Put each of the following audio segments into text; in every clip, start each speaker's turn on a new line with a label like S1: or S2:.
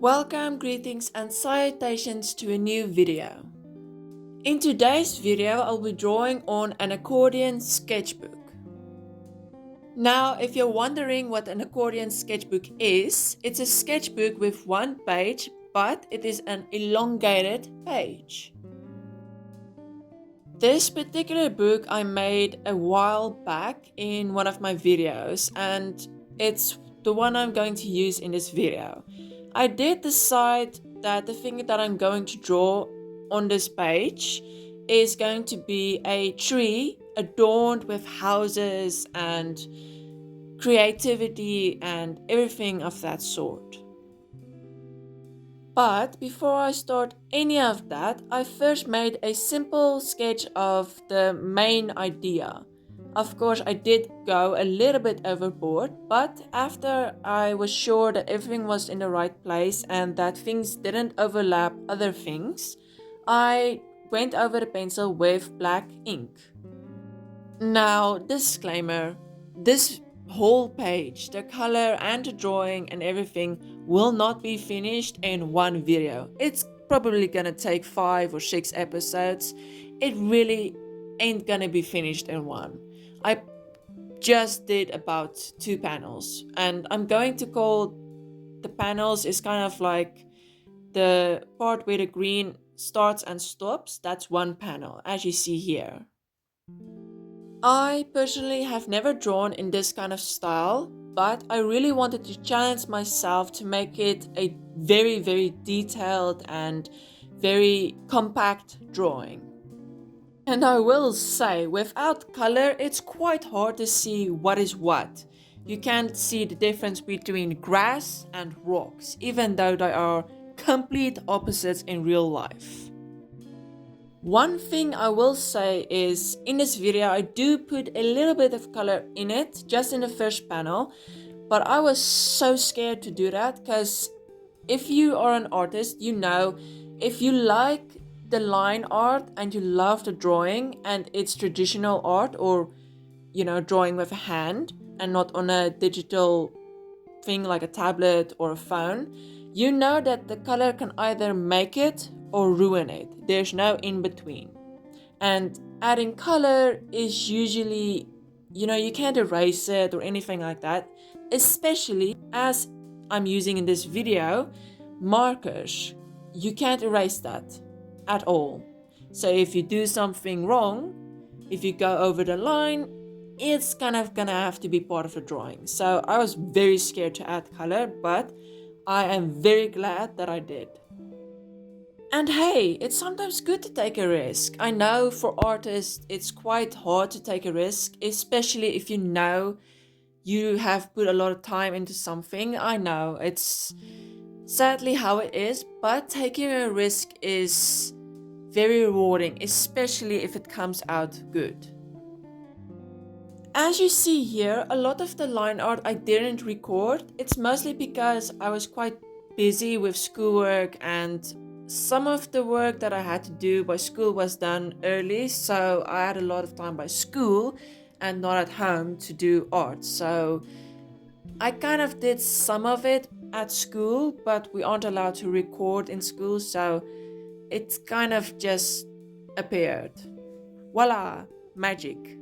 S1: Welcome, greetings and salutations to a new video. In today's video, I'll be drawing on an accordion sketchbook. Now, if you're wondering what an accordion sketchbook is, it's a sketchbook with one page, but it is an elongated page. This particular book I made a while back in one of my videos, and it's the one I'm going to use in this video. I did decide that the thing that I'm going to draw on this page is going to be a tree adorned with houses and creativity and everything of that sort. But before I start any of that, I first made a simple sketch of the main idea. Of course, I did go a little bit overboard, but after I was sure that everything was in the right place and that things didn't overlap other things, I went over the pencil with black ink. Now, disclaimer, this whole page, the color and the drawing and everything will not be finished in one video. It's probably gonna take 5 or 6 episodes. It really ain't gonna be finished in one. I just did about 2 panels, and I'm going to call the panels is kind of like the part where the green starts and stops. That's one panel, as you see here. I personally have never drawn in this kind of style, but I really wanted to challenge myself to make it a very, very detailed and very compact drawing. And I will say, without color, it's quite hard to see what is what. You can't see the difference between grass and rocks, even though they are complete opposites in real life. One thing I will say is, in this video I do put a little bit of color in it, just in the first panel, but I was so scared to do that because if you are an artist, you know, if you like the line art and you love the drawing and it's traditional art, or drawing with a hand and not on a digital thing like a tablet or a phone, you know that the color can either make it or ruin it. There's no in between. And adding color is usually, you can't erase it or anything like that, especially as I'm using in this video markers. You can't erase that at all. So if you do something wrong, if you go over the line, it's kind of gonna have to be part of the drawing. So I was very scared to add color, but I am very glad that I did. And hey, it's sometimes good to take a risk. I know for artists it's quite hard to take a risk, especially if you have put a lot of time into something. I know it's sadly how it is, but taking a risk is very rewarding, especially if it comes out good. As you see here, a lot of the line art I didn't record. It's mostly because I was quite busy with schoolwork, and some of the work that I had to do by school was done early, so I had a lot of time by school and not at home to do art. So I kind of did some of it at school, but we aren't allowed to record in school, so it kind of just appeared. Voila, magic.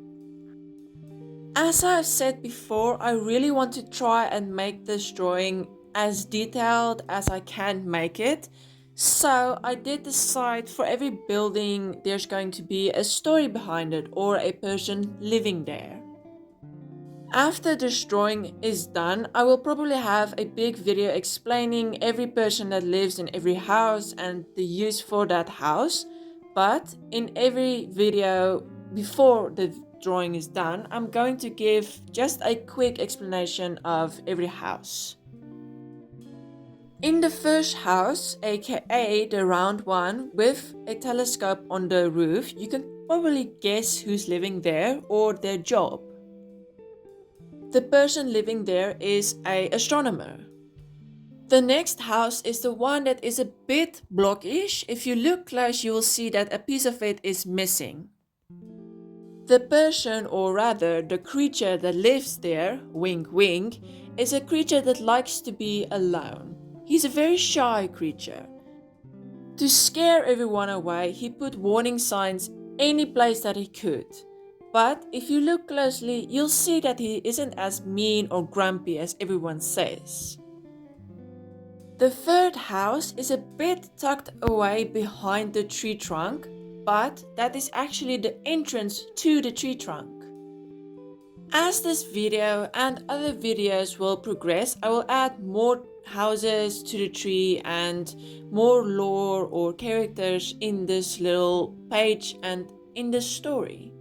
S1: As I've said before, I really want to try and make this drawing as detailed as I can make it. So I did decide for every building there's going to be a story behind it, or a person living there. After this drawing is done, I will probably have a big video explaining every person that lives in every house and the use for that house. But in every video before the drawing is done, I'm going to give just a quick explanation of every house. In the first house, aka the round one with a telescope on the roof, you can probably guess who's living there or their job. The person living there is an astronomer. The next house is the one that is a bit blockish. If you look close, you will see that a piece of it is missing. The person, or rather the creature that lives there, wink wink, is a creature that likes to be alone. He's a very shy creature. To scare everyone away, he put warning signs any place that he could. But if you look closely, you'll see that he isn't as mean or grumpy as everyone says. The third house is a bit tucked away behind the tree trunk, but that is actually the entrance to the tree trunk. As this video and other videos will progress, I will add more houses to the tree and more lore or characters in this little page and in this story.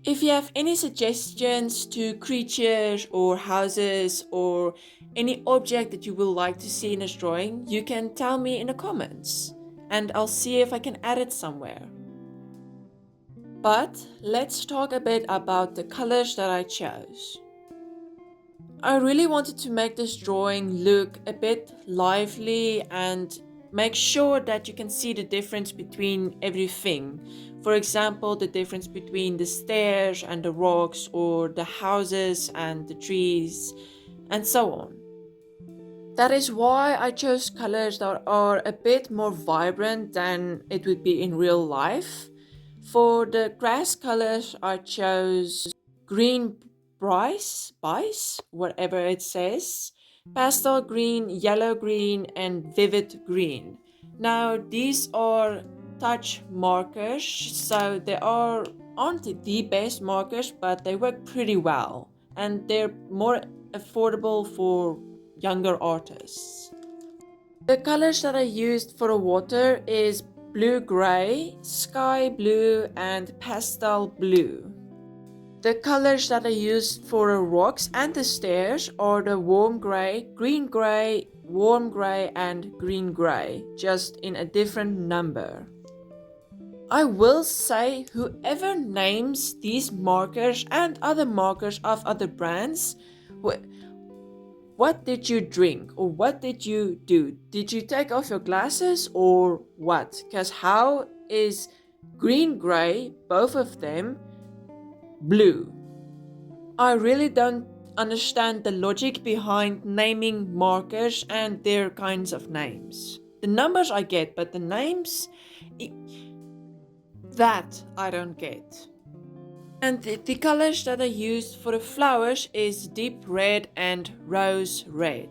S1: If you have any suggestions to creatures or houses or any object that you would like to see in this drawing, you can tell me in the comments and I'll see if I can add it somewhere. But let's talk a bit about the colors that I chose. I really wanted to make this drawing look a bit lively and make sure that you can see the difference between everything. For example, the difference between the stairs and the rocks, or the houses and the trees, and so on. That is why I chose colors that are a bit more vibrant than it would be in real life. For the grass colors, I chose green bice, whatever it says, pastel green, yellow green, and vivid green. Now, these are touch markers, so they aren't the best markers, but they work pretty well, and they're more affordable for younger artists. The colors that I used for the water is blue-gray, sky blue, and pastel blue. The colors that I used for the rocks and the stairs are the warm gray, warm gray, and green gray, just in a different number. I will say, whoever names these markers and other markers of other brands, what did you drink or what did you do? Did you take off your glasses or what? Because how is green gray, both of them, blue? I really don't understand the logic behind naming markers and their kinds of names. The numbers I get, but the names, that I don't get. And the colors that I used for the flowers is deep red and rose red.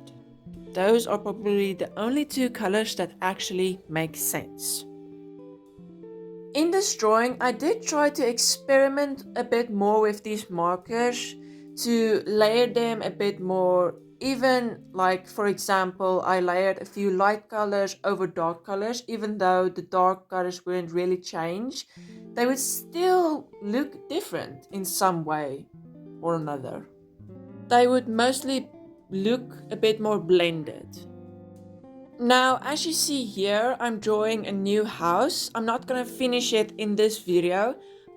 S1: Those are probably the only two colors that actually make sense. In this drawing, I did try to experiment a bit more with these markers to layer them a bit more. Even like, for example, I layered a few light colors over dark colors, even though the dark colors wouldn't really change. They would still look different in some way or another. They would mostly look a bit more blended. Now, as you see here, I'm drawing a new house. I'm not gonna finish it in this video,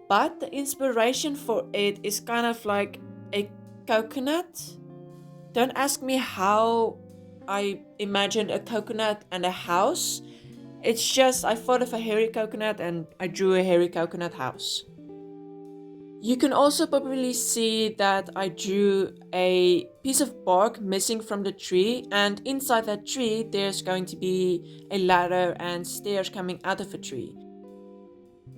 S1: but the inspiration for it is kind of like a coconut. Don't ask me how I imagined a coconut and a house. It's just I thought of a hairy coconut and I drew a hairy coconut house. You can also probably see that I drew a piece of bark missing from the tree, and inside that tree there's going to be a ladder and stairs coming out of a tree.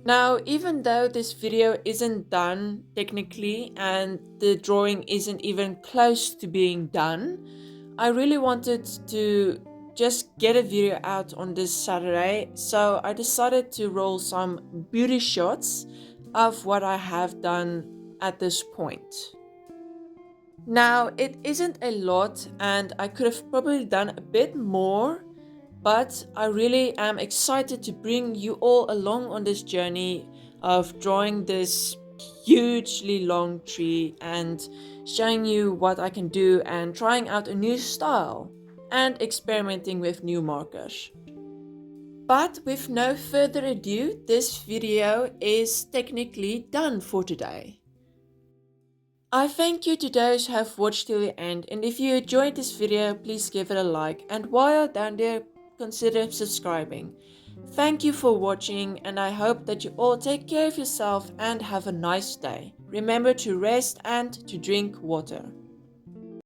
S1: Now, even though this video isn't done technically and the drawing isn't even close to being done, I really wanted to just get a video out on this Saturday, so I decided to roll some beauty shots of what I have done at this point. Now, it isn't a lot and I could have probably done a bit more, but I really am excited to bring you all along on this journey of drawing this hugely long tree and showing you what I can do and trying out a new style and experimenting with new markers. But with no further ado, this video is technically done for today. I thank you to those who have watched till the end, and if you enjoyed this video, please give it a like, and while you're down there, consider subscribing. Thank you for watching, and I hope that you all take care of yourself and have a nice day. Remember to rest and to drink water.